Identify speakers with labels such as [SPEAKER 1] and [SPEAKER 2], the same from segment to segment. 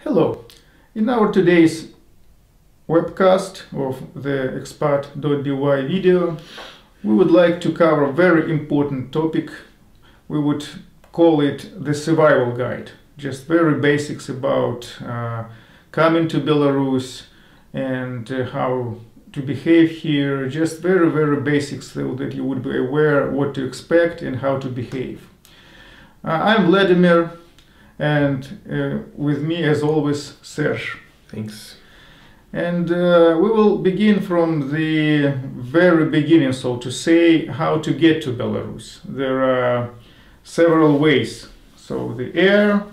[SPEAKER 1] Hello! In our today's webcast of the EXPAT.BY video, we would like to cover a very important topic. We would call it the survival guide. Just very basics about coming to Belarus and how to behave here. Just very basics so that you would be aware what to expect and how to behave. I'm Vladimir, and with me as always Serge.
[SPEAKER 2] Thanks.
[SPEAKER 1] And we will begin from the very beginning, so to say, how to get to Belarus. There are several ways. So the air,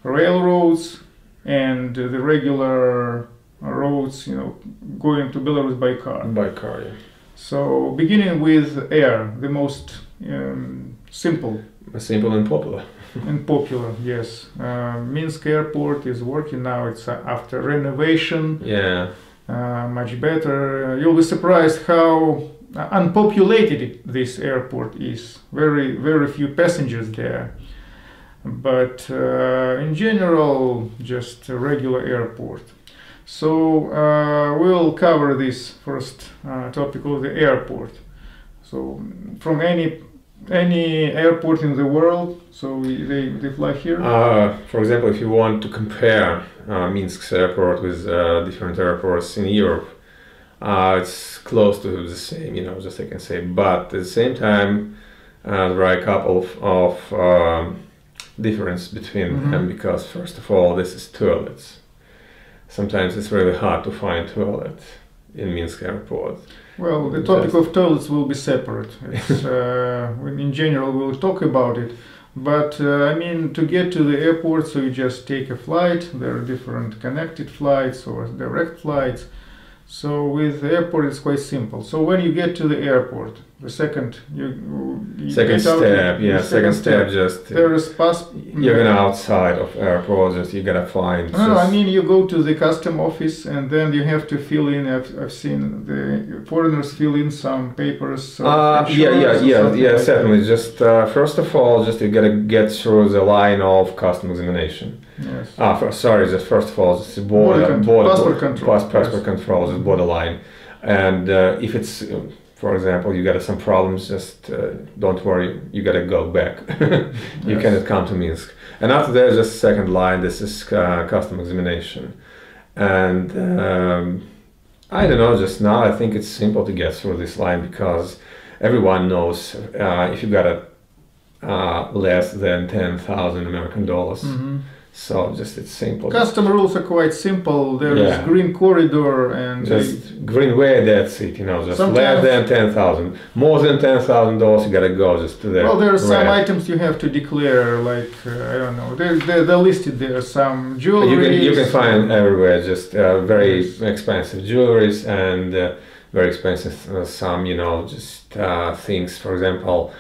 [SPEAKER 1] railroads, and the regular roads, going to Belarus by car.
[SPEAKER 2] By car, yeah.
[SPEAKER 1] So beginning with air, the most simple.
[SPEAKER 2] Simple and popular.
[SPEAKER 1] And popular, yes. Minsk airport is working now. It's after renovation.
[SPEAKER 2] Yeah.
[SPEAKER 1] Much better. You'll be surprised how unpopulated this airport is. Very few passengers there. But in general, just a regular airport. So we'll cover this first topic of the airport. So from any airport in the world, so they fly here?
[SPEAKER 2] For example, if you want to compare Minsk's airport with different airports in Europe, it's close to the same, just I can say. But at the same time, there are a couple of difference between them, because first of all, this is toilets. Sometimes it's really hard to find toilet in Minsk airport.
[SPEAKER 1] Well, the topic of toilets will be separate. It's, in general, we'll talk about it. But I mean, to get to the airport, so you just take a flight. There are different connected flights or direct flights. So with the airport, it's quite simple. So when you get to the airport, the second
[SPEAKER 2] second step, just
[SPEAKER 1] there is
[SPEAKER 2] you're gonna outside of airport, just you gotta find.
[SPEAKER 1] No, I mean you go to the custom office and then you have to fill in. I've seen the foreigners fill in some papers.
[SPEAKER 2] Yeah, certainly. Just first of all, just you gotta get through the line of custom examination.
[SPEAKER 1] Yes.
[SPEAKER 2] Just first of all, just
[SPEAKER 1] passport control.
[SPEAKER 2] Passport control, just borderline, and if it's for example, you got some problems, just don't worry, you gotta go back. You cannot come to Minsk. And after that, just second line, this is custom examination. And I don't know, just now I think it's simple to get through this line, because everyone knows if you got less than 10,000 American dollars. So just it's simple.
[SPEAKER 1] Custom rules are quite simple. There is green corridor and
[SPEAKER 2] just green way. That's it. Just less than 10,000. More than $10,000, you gotta go just to there.
[SPEAKER 1] Well, there are some items you have to declare. Like I don't know. They're listed there. Some jewelry.
[SPEAKER 2] You can find everywhere. Just very expensive jewelries and very expensive some. Just things. For example.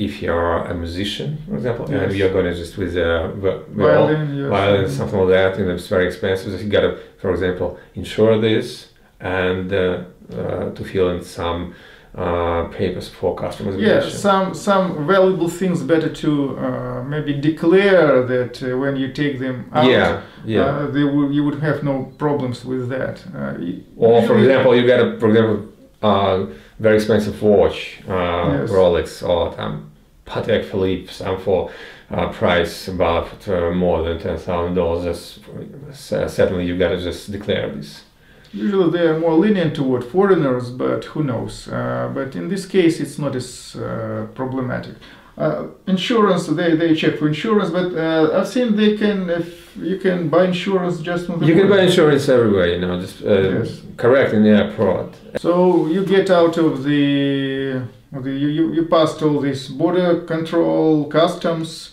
[SPEAKER 2] If you're a musician, for example, and you're gonna just with a violin, something like that, and it's very expensive. So you gotta, for example, insure this and to fill in some papers for customer examination.
[SPEAKER 1] Yeah, some valuable things better to maybe declare that when you take them out. You would have no problems with that.
[SPEAKER 2] Or for example, you got very expensive watch, Rolex or Patek Philippe, some for price about more than $10,000. Certainly you gotta just declare this.
[SPEAKER 1] Usually they are more lenient toward foreigners, but who knows? But in this case it's not as problematic. Insurance, they check for insurance, but I've seen you can buy insurance just on the
[SPEAKER 2] border. You can buy insurance everywhere, just correct in the airport.
[SPEAKER 1] So you get out of you passed all this border control, customs,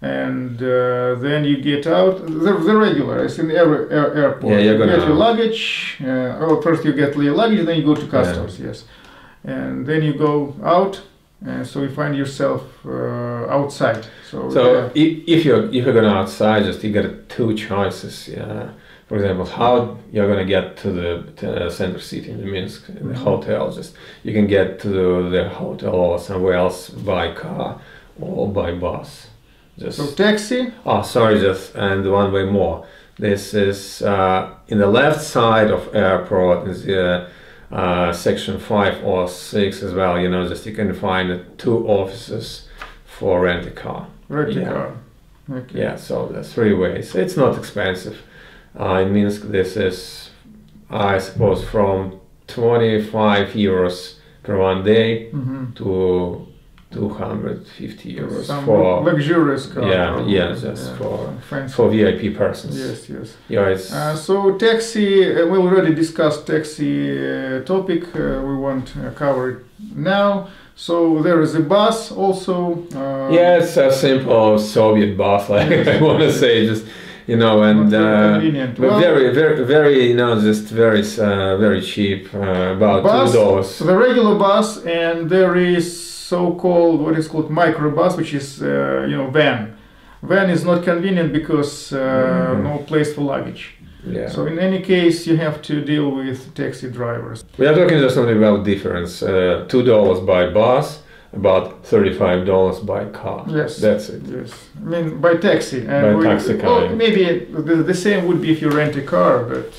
[SPEAKER 1] and then you get out the regular, as in the airport.
[SPEAKER 2] You
[SPEAKER 1] get your luggage, or first you get your luggage, then you go to customs, yes. And then you go out. So you find yourself outside. So
[SPEAKER 2] if you're going outside, just you got two choices. For example, how you're going to get to the center city in Minsk, the hotel. Just you can get to the hotel or somewhere else by car or by bus. Just
[SPEAKER 1] So taxi.
[SPEAKER 2] oh, sorry, just and one way more. This is in the left side of airport is section 5 or 6 as well. You know, just you can find 2 offices for rent a car.
[SPEAKER 1] Rent a car. Okay.
[SPEAKER 2] Yeah, so there's 3 ways. It's not expensive. In Minsk, this is, I suppose, from 25 euros per one day to 250 euros
[SPEAKER 1] Some
[SPEAKER 2] for
[SPEAKER 1] luxurious car.
[SPEAKER 2] yeah, yeah, just for VIP persons.
[SPEAKER 1] Yes, yes.
[SPEAKER 2] Yeah, it's
[SPEAKER 1] so taxi. We already discussed taxi topic. We won't cover it now. So there is a bus also.
[SPEAKER 2] yeah, it's a simple Soviet bus, like I want to say, just you know, and very, you know, just very cheap, about
[SPEAKER 1] bus,
[SPEAKER 2] $2.
[SPEAKER 1] The regular bus, and there is so-called what is called microbus, which is you know, van. Van is not convenient because no place for luggage.
[SPEAKER 2] Yeah.
[SPEAKER 1] So in any case, you have to deal with taxi drivers.
[SPEAKER 2] We are talking just only about difference. $2 by bus, about $35 by car.
[SPEAKER 1] Yes,
[SPEAKER 2] that's it.
[SPEAKER 1] Yes, I mean by taxi.
[SPEAKER 2] By taxi car.
[SPEAKER 1] Well, maybe the same would be if you rent a car, but.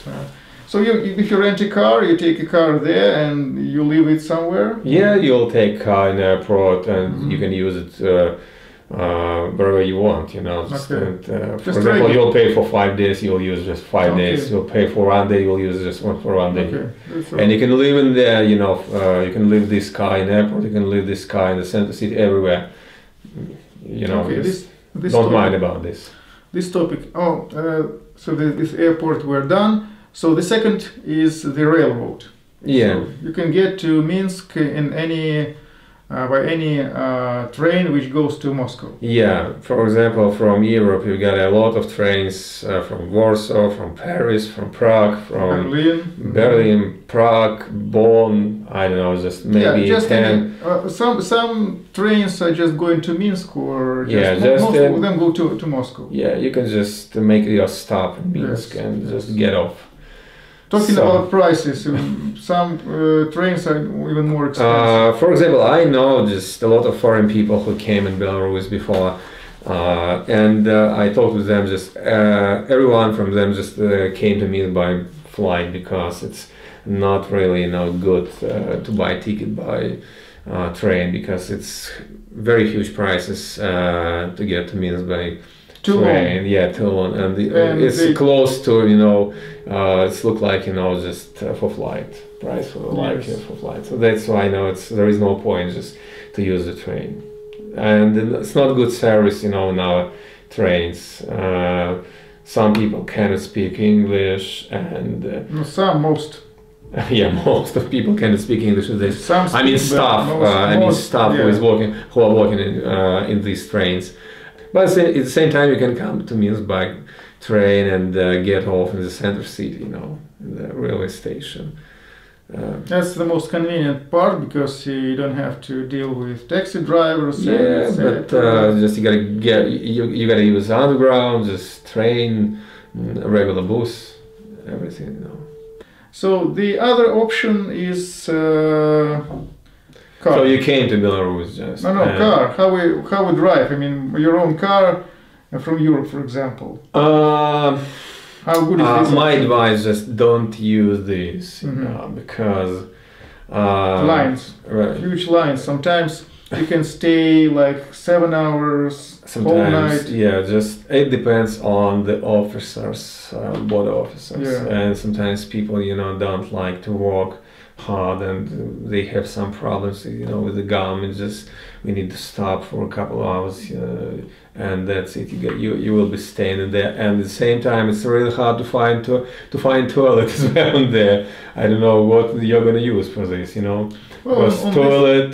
[SPEAKER 1] So if you rent a car, you take a car there and you leave it somewhere?
[SPEAKER 2] Yeah, you'll take car in the airport and you can use it wherever you want, you know. Just,
[SPEAKER 1] Okay.
[SPEAKER 2] and, for example, you'll pay for 5 days, you'll use just 5 days. You'll pay for 1 day, you'll use just one for 1 day.
[SPEAKER 1] Okay.
[SPEAKER 2] And you can live in there, you know, you can leave this car in the airport, you can leave this car in the center city, everywhere. You know,
[SPEAKER 1] this
[SPEAKER 2] don't
[SPEAKER 1] topic,
[SPEAKER 2] mind about this.
[SPEAKER 1] This topic, so this airport we're done. So the second is the railroad.
[SPEAKER 2] Yeah.
[SPEAKER 1] So you can get to Minsk in any by any train which goes to Moscow.
[SPEAKER 2] Yeah, for example, from Europe you got a lot of trains from Warsaw, from Paris, from Prague, from Berlin, Prague, Bonn. I don't know, just maybe
[SPEAKER 1] just
[SPEAKER 2] 10.
[SPEAKER 1] Some trains are just going to Minsk, or just most of them go to Moscow.
[SPEAKER 2] Yeah, you can just make your stop in Minsk and just get off.
[SPEAKER 1] Talking about prices, some trains are even more expensive.
[SPEAKER 2] For example, I know just a lot of foreign people who came in Belarus before, and I talked with them. Just everyone from them just came to me by flight because it's not really, you know, good to buy a ticket by train because it's very huge prices to get to Minsk by train. Yeah, too long, and it's close to, you know, it's look like, you know, just for flight price for flight. So that's why I know there is no point just to use the train, and it's not good service, you know, in our trains. Some people cannot speak English, and
[SPEAKER 1] most.
[SPEAKER 2] Yeah, most of people cannot speak English. Staff.
[SPEAKER 1] Staff
[SPEAKER 2] who are working in these trains. But at the same time, you can come to Minsk by train and get off in the center city, you know, in the railway station.
[SPEAKER 1] That's the most convenient part because you don't have to deal with taxi drivers.
[SPEAKER 2] Yeah, but just you gotta use underground, just train, regular bus, everything, you know.
[SPEAKER 1] So the other option is. Car.
[SPEAKER 2] So you came to Belarus just?
[SPEAKER 1] Car. How we drive? I mean, your own car from Europe, for example.
[SPEAKER 2] How
[SPEAKER 1] good is this?
[SPEAKER 2] My advice: just don't use this, you know, because
[SPEAKER 1] lines, huge lines. Sometimes you can stay like 7 hours, whole night.
[SPEAKER 2] Yeah, just it depends on the officers, border officers, and sometimes people, you know, don't like to walk hard and they have some problems, you know, with the government. Just we need to stop for a couple of hours and that's it. You will be staying there, and at the same time it's really hard to find toilet as well in there. I don't know what you're gonna use for this, you know, because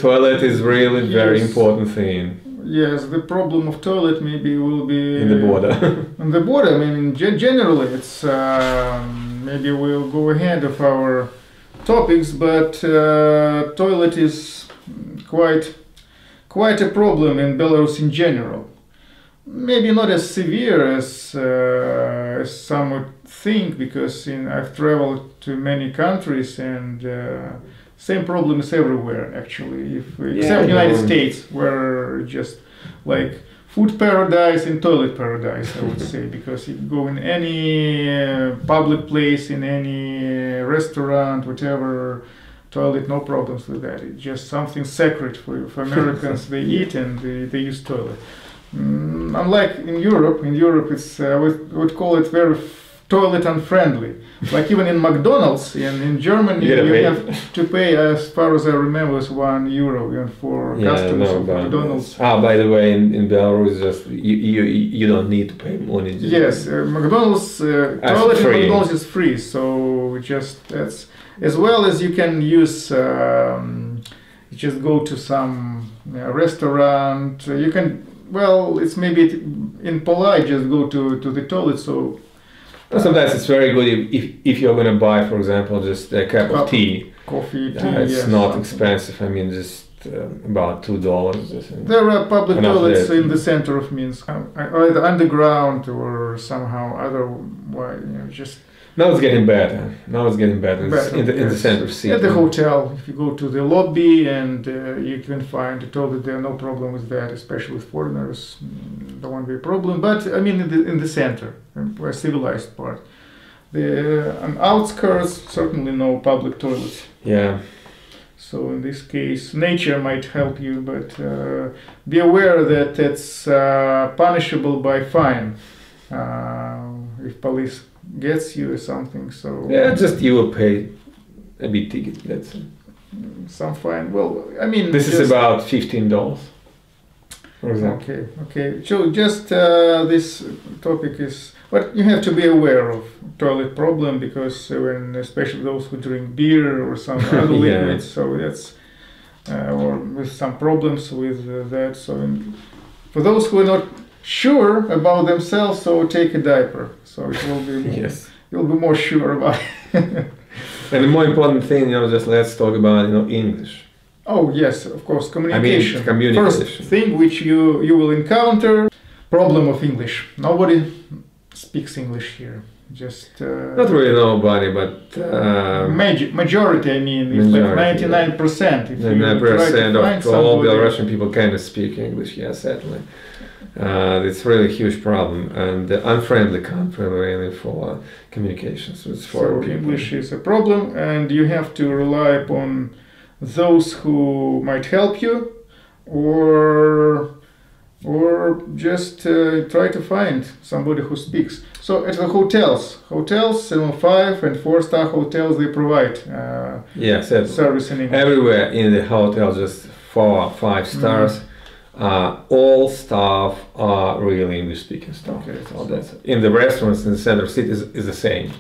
[SPEAKER 2] toilet is really very important thing.
[SPEAKER 1] Yes, the problem of toilet maybe will be
[SPEAKER 2] in the border.
[SPEAKER 1] In the border, I mean, generally it's maybe we'll go ahead of our topics, but toilet is quite a problem in Belarus in general. Maybe not as severe as some would think, because I've traveled to many countries and same problems everywhere actually, except United States, where just like food paradise and toilet paradise, I would say, because you go in any public place, in any restaurant, whatever, toilet, no problems with that. It's just something sacred for Americans. They eat and they use toilet. Unlike in Europe it's would call it very toilet unfriendly. Like even in McDonald's in Germany, you have to pay, as far as I remember, is €1 even for customers of McDonald's.
[SPEAKER 2] By the way, in Belarus, just you don't need to pay money.
[SPEAKER 1] Yes, McDonald's toilet in McDonald's is free, so that's as well as you can use. You just go to some restaurant. You can. Well, it's maybe impolite just go to the toilet. So
[SPEAKER 2] sometimes it's very good if you're going to buy, for example, just a cup of tea.
[SPEAKER 1] Coffee, tea.
[SPEAKER 2] It's not expensive. I mean, just about $2.
[SPEAKER 1] There are public toilets in the center of Minsk, either underground or somehow otherwise. Just.
[SPEAKER 2] Now it's getting better. In the center of city.
[SPEAKER 1] At the hotel, if you go to the lobby and you can find a toilet there, no problem with that, especially with foreigners, there won't be a problem. But I mean, in the center, a civilized part. On outskirts, certainly no public toilets.
[SPEAKER 2] Yeah.
[SPEAKER 1] So in this case, nature might help you, but be aware that it's punishable by fine if police gets you or something. So
[SPEAKER 2] just you will pay a big ticket. That's
[SPEAKER 1] some fine. Well, I mean,
[SPEAKER 2] this is about $15, for example.
[SPEAKER 1] Okay. So just this topic is what you have to be aware of toilet problem, because especially those who drink beer or some other liquids, so that's or with some problems with that. So for those who are not sure about themselves, so take a diaper. So it will be you'll be more sure about it.
[SPEAKER 2] And the more important thing, just let's talk about English.
[SPEAKER 1] Oh yes, of course, communication.
[SPEAKER 2] I mean, communication.
[SPEAKER 1] First thing which you will encounter, problem of English. Nobody speaks English here. Just
[SPEAKER 2] not really nobody, but
[SPEAKER 1] majority. I mean, it's like 99%. If
[SPEAKER 2] 99% of all Belarusian people kind of speak English. Yes, certainly. It's really a huge problem and unfriendly country really for communications with foreign people.
[SPEAKER 1] English is a problem, and you have to rely upon those who might help you, or just try to find somebody who speaks. So at the hotels, 5 and 4-star hotels, they provide service in English.
[SPEAKER 2] Everywhere in the hotel, just 4 or 5 stars. All staff are really English speaking staff.
[SPEAKER 1] Okay,
[SPEAKER 2] so that's in the restaurants in the center of city is the same.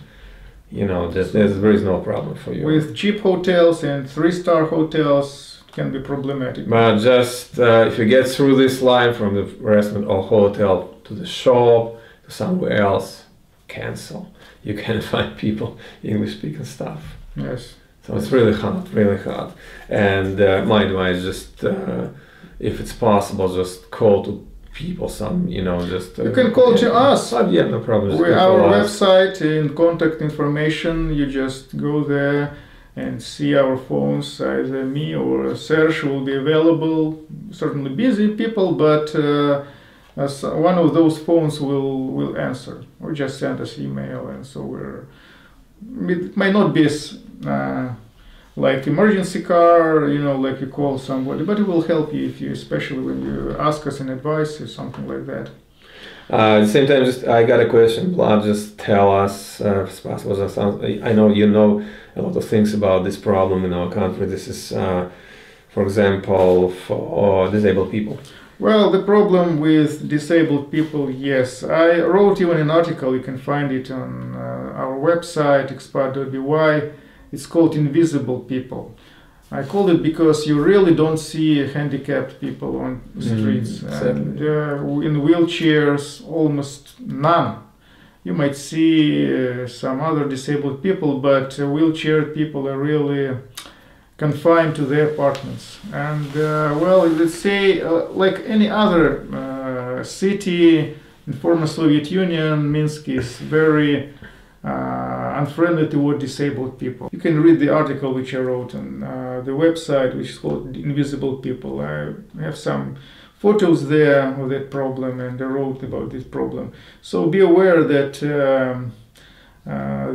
[SPEAKER 2] There is no problem for you.
[SPEAKER 1] With cheap hotels and 3-star hotels, it can be problematic.
[SPEAKER 2] But just if you get through this line from the restaurant or hotel to the shop to somewhere else, cancel. You can't find people English speaking staff.
[SPEAKER 1] Yes.
[SPEAKER 2] So it's really hard. And mind-wise, just. If it's possible, just call to people. You
[SPEAKER 1] can call to us.
[SPEAKER 2] No problem.
[SPEAKER 1] Our website and contact information. You just go there and see our phones. Either me or Serge will be available. Certainly busy people, but one of those phones will answer. Or just send us email, and so it might not be like emergency car, like you call somebody, but it will help you especially when you ask us an advice or something like that.
[SPEAKER 2] At the same time, I got a question. Vlad, just tell us, if it's possible. I know you know a lot of things about this problem in our country. This is, for example, for disabled people.
[SPEAKER 1] Well, the problem with disabled people, yes. I wrote even an article. You can find it on our website, EXPAT.BY. It's called Invisible People. I called it because you really don't see handicapped people on the streets. And in wheelchairs, almost none. You might see some other disabled people, but wheelchair people are really confined to their apartments. And let's say, like any other city in former Soviet Union, Minsk is very unfriendly toward disabled people. You can read the article which I wrote on the website, which is called Invisible People. I have some photos there of that problem, and they wrote about this problem. So be aware that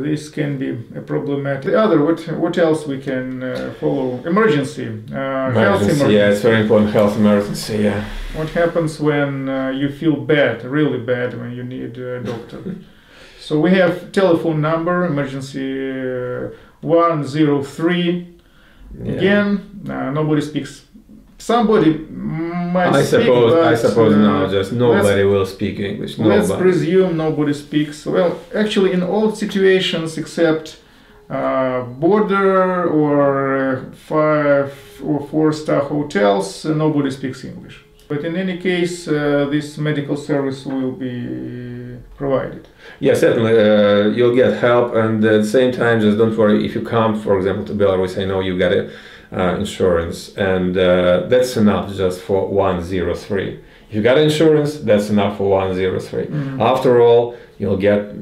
[SPEAKER 1] this can be a problematic. The other, what else we can follow? Emergency, health emergency.
[SPEAKER 2] Yeah, it's very important. Health emergency. Yeah.
[SPEAKER 1] What happens when you feel bad, really bad, when you need a doctor? So we have telephone number, emergency 103.
[SPEAKER 2] Yeah.
[SPEAKER 1] Again, nobody speaks. Somebody might
[SPEAKER 2] I
[SPEAKER 1] speak,
[SPEAKER 2] suppose no, just nobody will speak English.
[SPEAKER 1] Let's presume nobody speaks. Well, actually, in all situations except border or 5 or 4-star hotels, nobody speaks English. But in any case, this medical service will be provided.
[SPEAKER 2] Yeah, certainly. You'll get help, and at the same time, just don't worry. If you come, for example, to Belarus, I know you got insurance, and that's enough just for 103. If you got insurance, that's enough for 103. Mm-hmm. After all, you'll get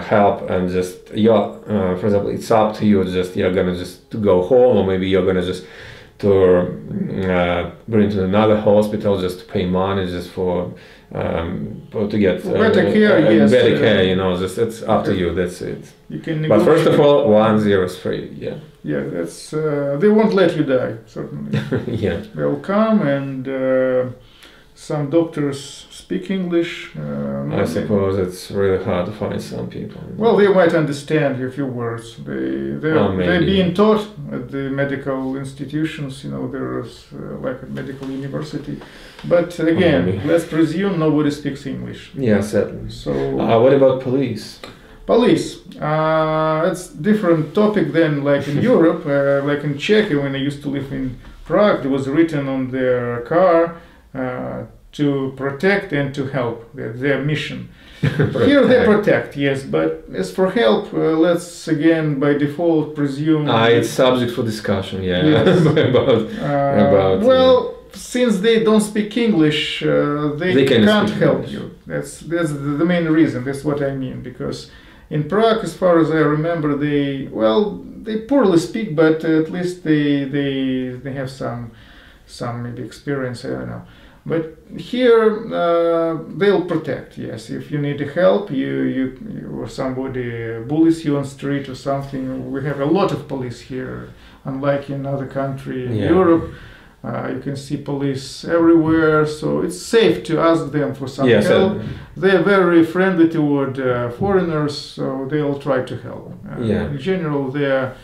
[SPEAKER 2] help, and just for example, it's up to you. Just you're gonna just to go home, or maybe you're gonna just to bring to another hospital just to pay money just for to get
[SPEAKER 1] better care. Yes,
[SPEAKER 2] better care. You know, just it's up to you. That's it.
[SPEAKER 1] You can.
[SPEAKER 2] But first of all, 103. Yeah.
[SPEAKER 1] Yeah, that's they won't let you die, certainly.
[SPEAKER 2] Yeah.
[SPEAKER 1] They'll come, and some doctors speak English.
[SPEAKER 2] I suppose it's really hard to find some people.
[SPEAKER 1] Well, they might understand a few words. They're being taught at the medical institutions. You know, there's like a medical university. But again, let's presume nobody speaks English.
[SPEAKER 2] Yeah, certainly.
[SPEAKER 1] So
[SPEAKER 2] what about police?
[SPEAKER 1] Police. It's different topic than like in Europe, like in Czechia when I used to live in Prague. It was written on their car to protect and to help. Their mission. Here they protect, yes, but as for help, let's again by default presume.
[SPEAKER 2] It's subject for discussion. Yeah.
[SPEAKER 1] Yes.
[SPEAKER 2] about.
[SPEAKER 1] Well. Since they don't speak English, they can't help English. You. That's the main reason. That's what I mean. Because in Prague, as far as I remember, they poorly speak, but at least they have some maybe experience. I don't know. But here they'll protect. Yes, if you need help, you or somebody bullies you on street or something. We have a lot of police here, unlike in other countries in Europe. You can see police everywhere, so it's safe to ask them for some help. They're very friendly toward foreigners, so they'll try to help. In general, they're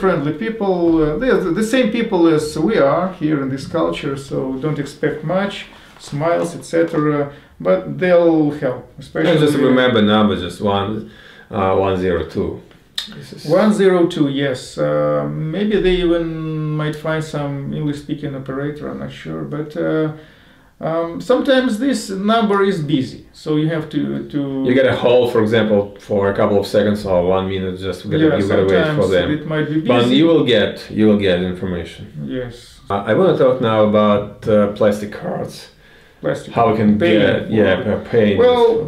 [SPEAKER 1] friendly people. They're the same people as we are here in this culture, so don't expect much, smiles, etc. But they'll help. Especially
[SPEAKER 2] just remember number, just 102.
[SPEAKER 1] 102, yes. Maybe they even might find some English-speaking operator, I'm not sure. But sometimes this number is busy, so you have to...
[SPEAKER 2] You get a hold, for example, for a couple of seconds or 1 minute, just you gotta wait for them.
[SPEAKER 1] It might be busy.
[SPEAKER 2] But you will get information.
[SPEAKER 1] Yes.
[SPEAKER 2] I want to talk now about plastic cards. How we can pay.
[SPEAKER 1] Well,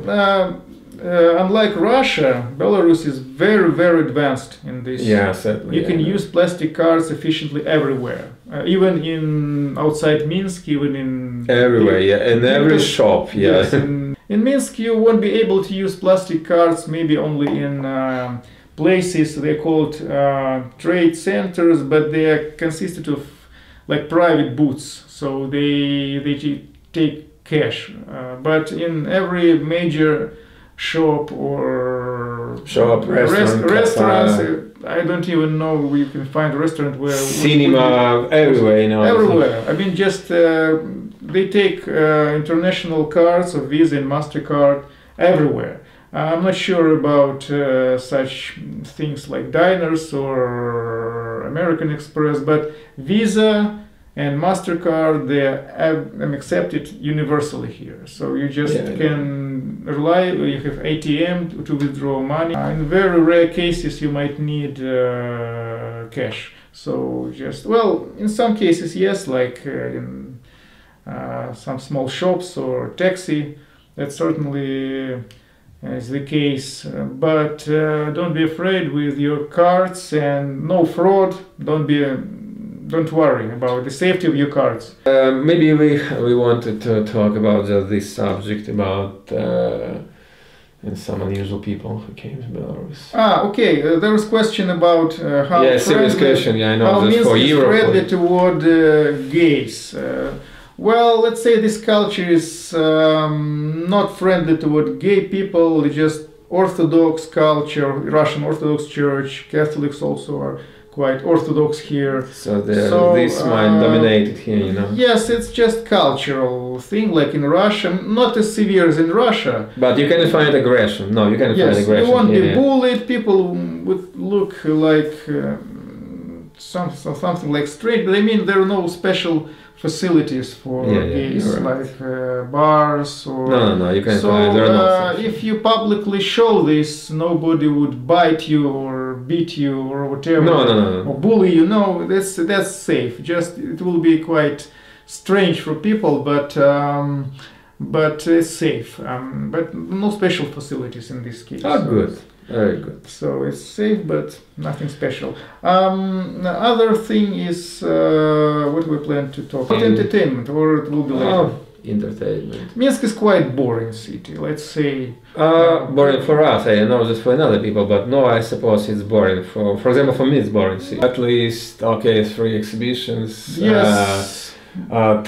[SPEAKER 1] unlike Russia, Belarus is very, very advanced in this.
[SPEAKER 2] Yeah, certainly.
[SPEAKER 1] You can use plastic cards efficiently everywhere, even in outside Minsk, even in
[SPEAKER 2] everywhere. In every shop. Yeah.
[SPEAKER 1] Yes, in Minsk, you won't be able to use plastic cards. Maybe only in places they called trade centers, but they are consisted of like private booths, so they take cash. But in every major shop or restaurants. I don't even know where you can find a restaurant where
[SPEAKER 2] cinema everywhere. You know,
[SPEAKER 1] everywhere. I mean, just they take international cards of Visa and MasterCard everywhere. I'm not sure about such things like diners or American Express, but Visa and MasterCard, they are accepted universally here. So you just can rely, you have ATM to withdraw money. In very rare cases, you might need cash. So in some cases, yes, like in some small shops or taxi, that certainly is the case. But don't be afraid with your cards, and no fraud. Don't be don't worry about the safety of your cards.
[SPEAKER 2] Maybe we wanted to talk about just this subject about and some unusual people who came to Belarus.
[SPEAKER 1] Okay. There was question about how
[SPEAKER 2] serious question. Yeah, I know.
[SPEAKER 1] How
[SPEAKER 2] Just
[SPEAKER 1] Minsk
[SPEAKER 2] for
[SPEAKER 1] is
[SPEAKER 2] Europe.
[SPEAKER 1] friendly toward gays. Well, let's say this culture is not friendly toward gay people. It's just Orthodox culture, Russian Orthodox Church. Catholics also are quite Orthodox here.
[SPEAKER 2] So this might dominate it here, you know.
[SPEAKER 1] Yes, it's just cultural thing, like in Russia, not as severe as in Russia.
[SPEAKER 2] But you can find aggression. No, you can
[SPEAKER 1] Yes,
[SPEAKER 2] find aggression.
[SPEAKER 1] you won't be
[SPEAKER 2] here.
[SPEAKER 1] bullied. People would look like something like straight, but I mean there are no special facilities for gays,
[SPEAKER 2] you're right.
[SPEAKER 1] like bars or.
[SPEAKER 2] No, you can
[SPEAKER 1] So
[SPEAKER 2] find. There are no
[SPEAKER 1] if you publicly show this, nobody would bite you or beat you or whatever.
[SPEAKER 2] No.
[SPEAKER 1] Or bully you. No, that's safe. Just it will be quite strange for people, but it's safe. But no special facilities in this case.
[SPEAKER 2] Oh, good. Very good.
[SPEAKER 1] So it's safe, but nothing special. The other thing is what we plan to talk about. Entertainment, or it will be later.
[SPEAKER 2] Entertainment.
[SPEAKER 1] Minsk is quite boring city, let's say.
[SPEAKER 2] Boring for us, I know, just for another people, but no, I suppose it's boring. For example, for me it's boring city. At least, okay, 3 exhibitions.
[SPEAKER 1] Yes.
[SPEAKER 2] 10,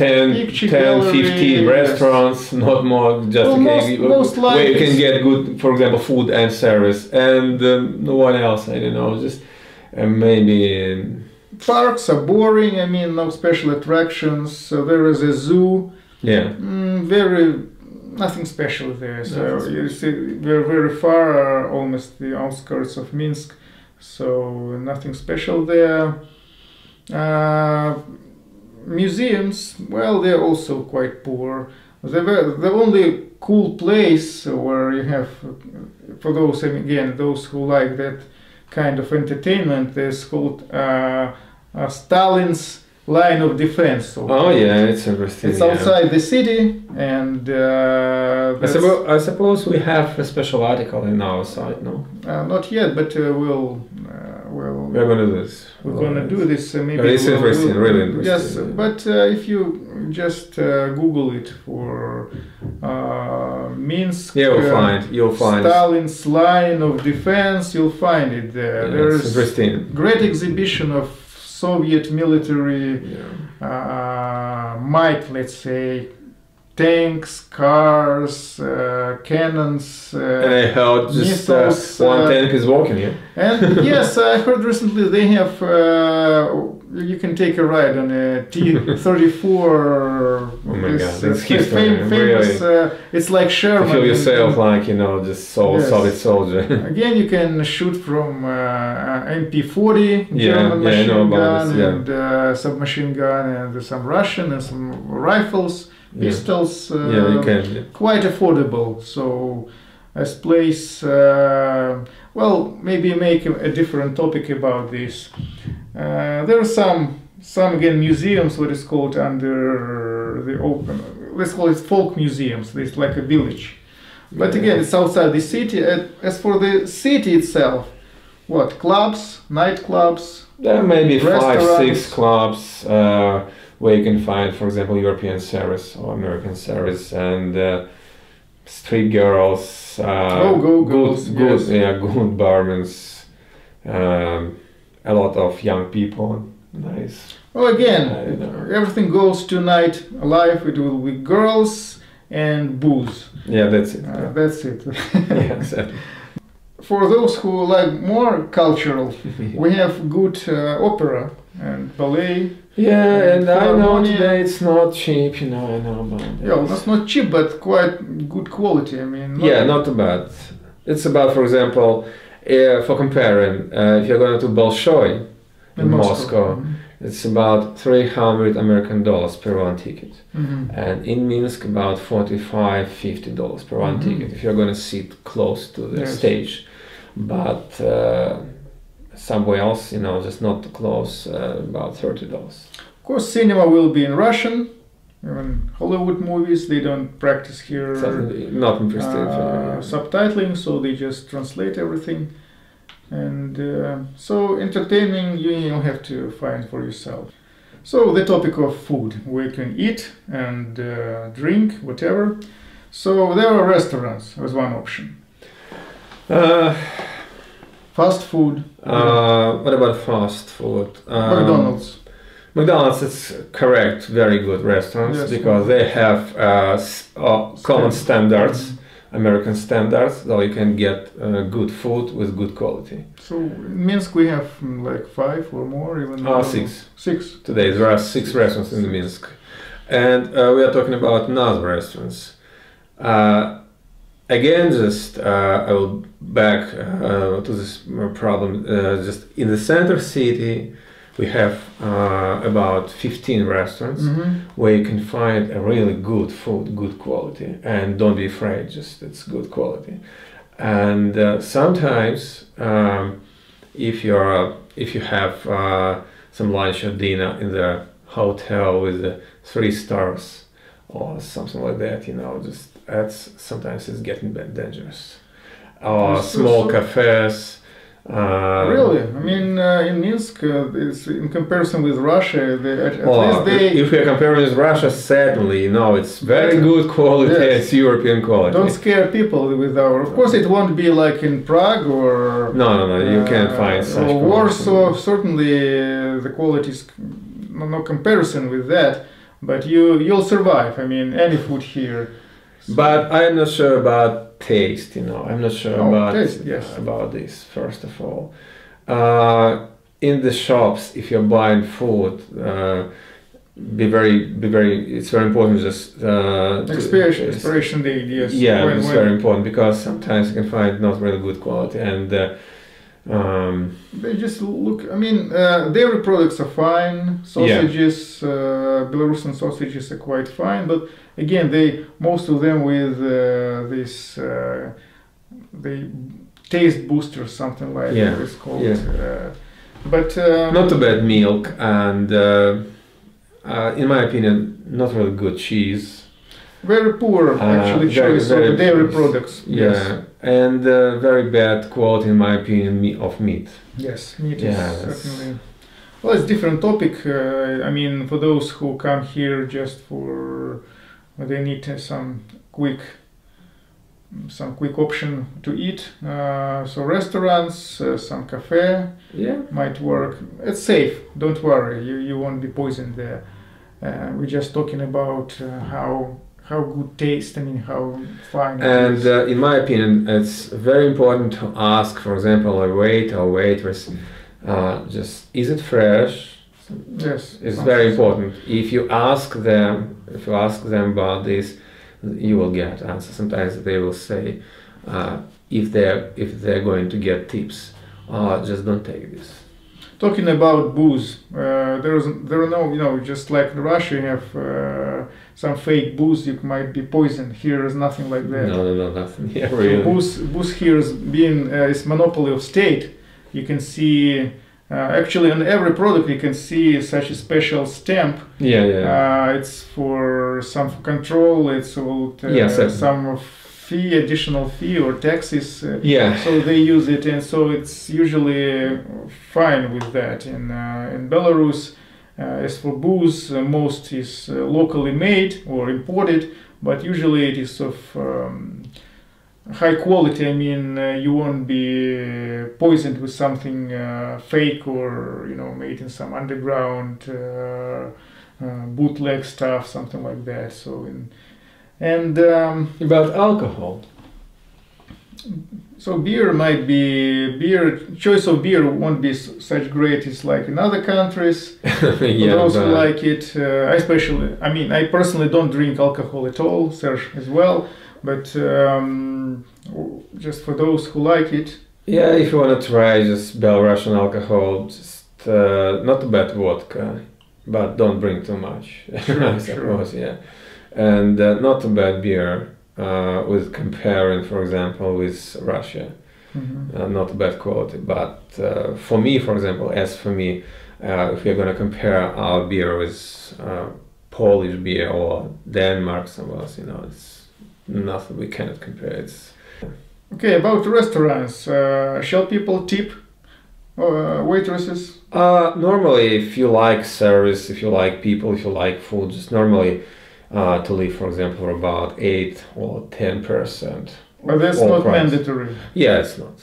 [SPEAKER 2] 15 restaurants, not more, just
[SPEAKER 1] most
[SPEAKER 2] where you can get good, for example, food and service, and no one else, I don't know, just maybe...
[SPEAKER 1] Parks are boring, I mean, no special attractions. So there is a zoo.
[SPEAKER 2] Yeah.
[SPEAKER 1] Nothing special there. So you see, we're very far, almost the outskirts of Minsk, so nothing special there. Museums, well, they're also quite poor. The only cool place where you have, for those, again, those who like that kind of entertainment, is called Stalin's line of defense. So
[SPEAKER 2] oh yeah, it's interesting.
[SPEAKER 1] It's outside the city, and
[SPEAKER 2] I suppose we have a special article in our site, no?
[SPEAKER 1] Not yet, but we're
[SPEAKER 2] going to do this.
[SPEAKER 1] We're going to do this. Maybe
[SPEAKER 2] it's interesting, really interesting.
[SPEAKER 1] Yes, but if you just Google it for Minsk,
[SPEAKER 2] you'll find
[SPEAKER 1] Stalin's line of defense. You'll find it there. There's
[SPEAKER 2] interesting.
[SPEAKER 1] Great exhibition of Soviet military might, let's say, tanks, cars, cannons,
[SPEAKER 2] and I heard just
[SPEAKER 1] missiles,
[SPEAKER 2] one tank is working here.
[SPEAKER 1] And yes, I heard recently they have, you can take a ride on a T-34.
[SPEAKER 2] Oh my god, that's history.
[SPEAKER 1] Famous, it's like Sherman.
[SPEAKER 2] You feel yourself like, you know, just solid soldier.
[SPEAKER 1] Again, you can shoot from MP40, German machine gun, and submachine gun, and some Russian, and some rifles. Pistols,
[SPEAKER 2] you can.
[SPEAKER 1] Quite affordable. So, as place, well, maybe make a different topic about this. There are some again museums, what is called under the open. Let's call it folk museums. It's like a village, but again, it's outside the city. As for the city itself, what clubs, nightclubs?
[SPEAKER 2] There may be 5, 6 clubs. Where you can find, for example, European service or American service, and street girls, good barmen, a lot of young people. Nice.
[SPEAKER 1] Well, again, everything goes tonight life. It will be girls and booze.
[SPEAKER 2] Yeah, that's it.
[SPEAKER 1] That's it.
[SPEAKER 2] Yeah, exactly.
[SPEAKER 1] For those who like more cultural, we have good opera and ballet.
[SPEAKER 2] Yeah, and I know today it's not cheap, you know, I know, but...
[SPEAKER 1] Yeah, well, that's not cheap, but quite good quality, I mean...
[SPEAKER 2] Not too bad. It's about, for example, for comparing, if you're going to Bolshoi in Moscow, it's about $300 American per one ticket. And in Minsk, about $45-50 per one ticket, if you're going to sit close to the stage. But somewhere else, you know, just not too close, about $30.
[SPEAKER 1] Of course, cinema will be in Russian. Even Hollywood movies, they don't practice here.
[SPEAKER 2] Not interested.
[SPEAKER 1] Subtitling, so they just translate everything. And so entertaining, you have to find for yourself. So the topic of food, we can eat and drink, whatever. So there are restaurants as one option. Fast food.
[SPEAKER 2] What about fast food?
[SPEAKER 1] McDonald's.
[SPEAKER 2] McDonald's is correct, very good restaurants,
[SPEAKER 1] Yes.
[SPEAKER 2] because they have common standards, American standards, so you can get good food with good quality.
[SPEAKER 1] So in Minsk we have like 5 or more, even
[SPEAKER 2] 6.
[SPEAKER 1] 6.
[SPEAKER 2] Today there are 6 restaurants in Minsk, and we are talking about another restaurants. Again, just I will back to this problem. Just in the center city, we have about 15 restaurants where you can find a really good food, good quality, and don't be afraid. Just it's good quality. And sometimes, if you have some lunch or dinner in the hotel with 3 stars or something like that, you know, just sometimes it's getting dangerous. Or small cafes.
[SPEAKER 1] Really? I mean, in Minsk, it's in comparison with Russia, at least they...
[SPEAKER 2] If we are comparing with Russia, certainly, you know, it's very good quality,
[SPEAKER 1] Yes.
[SPEAKER 2] It's European quality.
[SPEAKER 1] Don't scare people with our... Of course, it won't be like in Prague or...
[SPEAKER 2] No, you can't find such
[SPEAKER 1] or Warsaw, certainly the quality is no comparison with that, but you'll survive. I mean, any food here.
[SPEAKER 2] But I'm not sure about taste, you know. I'm not sure about
[SPEAKER 1] taste, yes.
[SPEAKER 2] About this. First of all, in the shops, if you're buying food, be very. It's very important just
[SPEAKER 1] expiration date. Yes.
[SPEAKER 2] Yeah, it's very important, because sometimes you can find not really good quality, and
[SPEAKER 1] they just look. I mean, dairy products are fine. Sausages, Belarusian sausages are quite fine, but again, most of them with this the taste booster, something like it's called. But
[SPEAKER 2] not too bad milk, and in my opinion, not really good cheese.
[SPEAKER 1] Very poor actually choice of dairy products.
[SPEAKER 2] Yeah,
[SPEAKER 1] yes.
[SPEAKER 2] And very bad quality, in my opinion, of meat.
[SPEAKER 1] Yes, meat is certainly. Well, it's a different topic. I mean, for those who come here just for, they need some quick option to eat. So restaurants, some cafe might work. It's safe. Don't worry. You won't be poisoned there. We're just talking about how good taste. I mean, how fine.
[SPEAKER 2] And in my opinion, it's very important to ask, for example, a waiter or waitress, just is it fresh?
[SPEAKER 1] Yes,
[SPEAKER 2] it's very important. If you ask them about this, you will get answers. Sometimes they will say, if they're going to get tips, just don't take this.
[SPEAKER 1] Talking about booze, there are no, you know, just like in Russia, you have some fake booze. You might be poisoned. Here is nothing like that.
[SPEAKER 2] No, nothing. Yeah, really.
[SPEAKER 1] So booze here is being is monopoly of state. You can see actually on every product you can see such a special stamp. It's for some control. It's some additional fee or taxes. So they use it, and so it's usually fine with that. In Belarus, as for booze, most is locally made or imported, but usually it is of high quality. I mean, you won't be poisoned with something fake or made in some underground bootleg stuff, something like that. So
[SPEAKER 2] about alcohol.
[SPEAKER 1] So choice of beer won't be such great as like in other countries. For those who like it, I personally don't drink alcohol at all, Serge as well, but just for those who like it.
[SPEAKER 2] Yeah, if you want to try just Belarusian alcohol, just not a bad vodka, but don't drink too much. I suppose, and not a bad beer. With comparing, for example, with Russia, not bad quality. But for me, for example, if we're going to compare our beer with Polish beer or Denmark, somewhere else, it's nothing. We cannot compare.
[SPEAKER 1] Okay, about restaurants. Shall people tip waitresses?
[SPEAKER 2] Normally, if you like service, if you like people, if you like food, just normally to leave, for example, for about 8 or 10%.
[SPEAKER 1] But that's
[SPEAKER 2] all
[SPEAKER 1] not
[SPEAKER 2] price.
[SPEAKER 1] mandatory.
[SPEAKER 2] Yeah, it's not.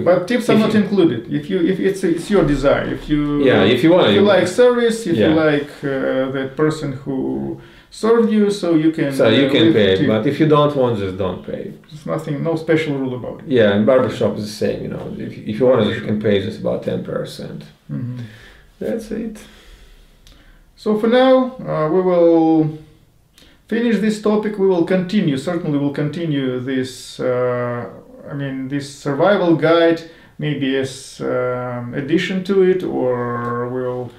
[SPEAKER 1] But tips are not included. If it's your desire. If you like service, if you like that person who served you, so you can.
[SPEAKER 2] So you can pay,
[SPEAKER 1] tip.
[SPEAKER 2] but if you don't want, just don't pay.
[SPEAKER 1] There's nothing, no special rule about it.
[SPEAKER 2] Yeah, and barbershop is the same. You know, if you want, you can pay just about 10%.
[SPEAKER 1] Mm-hmm.
[SPEAKER 2] That's it.
[SPEAKER 1] So for now, we will finish this topic. We will continue. Certainly, we'll continue this. This survival guide, maybe as addition to it, or we'll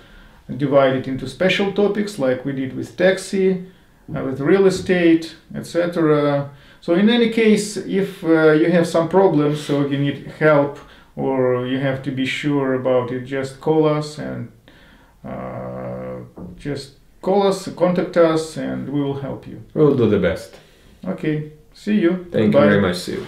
[SPEAKER 1] divide it into special topics like we did with taxi, with real estate, etc. So in any case, if you have some problems, so you need help or you have to be sure about it, just call us and contact us, and we will help you.
[SPEAKER 2] We'll do the best.
[SPEAKER 1] Okay, see you.
[SPEAKER 2] Thank you very much. See you.